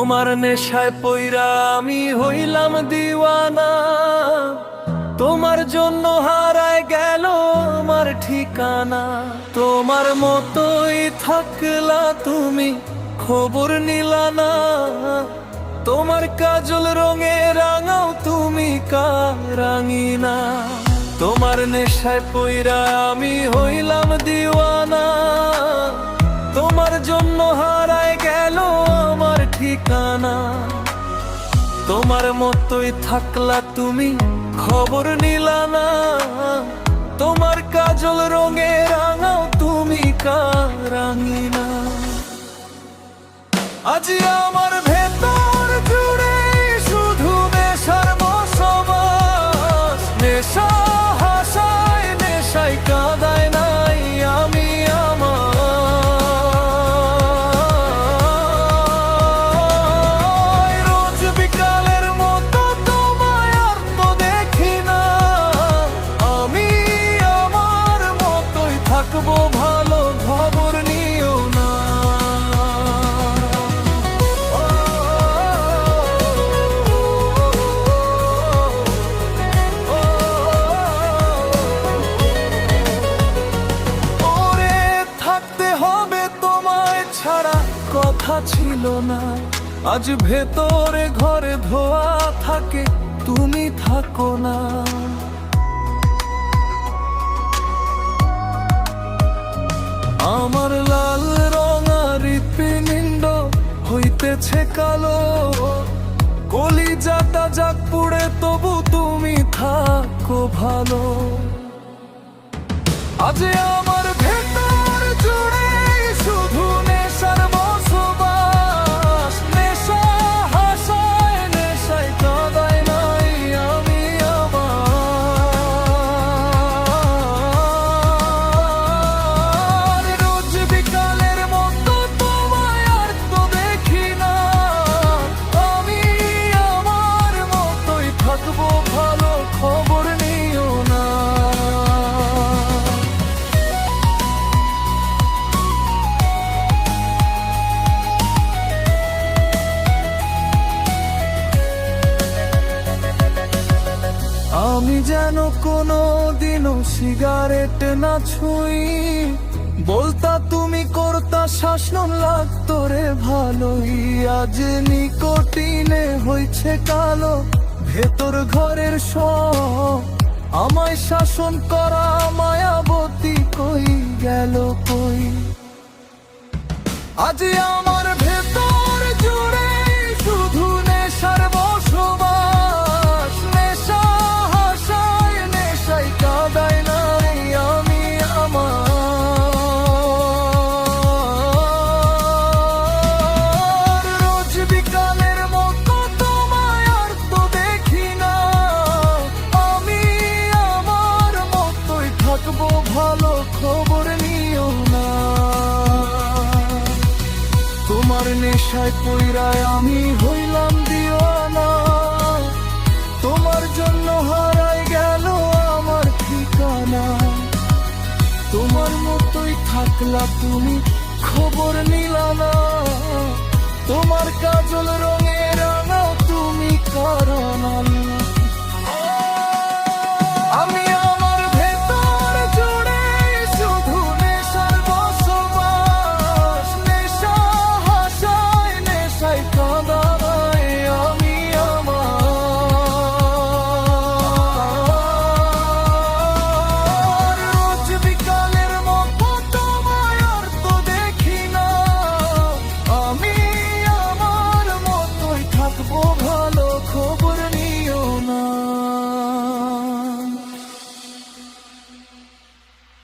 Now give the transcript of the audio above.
তোমার নেশায় পইরা আমি হইলাম দিওয়ানা, তোমার জন্য হারায় গেল আমার ঠিকানা। তোমার মতোই থাকলা তুমি, খবর নিলা না, তোমার কাজল রঙে রাঙাও তুমি কারাঙিনা। তোমার নেশায় পইরা আমি হইলাম দিওয়ানা, তোমার জন্য হারায় গেল আমার ঠিকানা। তোমার মতোই থাকলা তুমি, খবর নিলা না, তোমার কাজল রঙে রাঙাও তুমি কারাঙিনা। আজ আমার ভেতর জুড়ে শুধু নেশার বসবাস, নেশা হাসায় নেশায় কাঁদায় নাই আমি আমার। রোজ বিকালের মতো তোমায় আর তো দেখি না, আমি আমার মতোই থাকবো ভালো, খবর নিও না। ছাড়া কথা ছিল না, আজ ভেতরে ঘরে ধোয়া থাকে তুমি থাকো না। আমার লাল রঙা হৃৎপিণ্ড হইতেছে কালো, কলিজাটা যাক পুড়ে তবু তুমি থাকো ভালো। আজ আমার ভেতর জুড়ে শুধু নেশার বসবাস, নেশা হাসায় নেশায় কাঁদায় নাই আমি আমার। রোজ বিকালের মতো তোমায় আর তো দেখি না, আমি আমার মতোই থাকবো ভালো, খবর নিও না। আমি যেন কোনো দিনও সিগারেট না ছুঁই, বলতা তুমি করতা শাসন লাগতো রে ভালোই। আজ নিকোটিনে হইছে কালো, ভেতর ঘরের সব আমায় শাসন করা মায়াবতী কই গেল কই। আজ আমার ভেতর জুড়ে শুধু নেশার বসবাস, নেশা হাসায় নেশায় কাঁদায় নাই আমি আমার। রোজ বিকালের মতো তোমায় আর তো দেখি না, আমি আমার মতোই থাকবো ভালো, খবর নিও না। তোমার নেশায় পইরায় আমি হইলাম দিওয়ানা, তোমার জন্য হারায় গেল আমার ঠিকানা। তোমার মতোই থাকলা তুমি, খবর নিলা না, তোমার কাজল রঙে রাঙাও তুমি কারাঙিনা।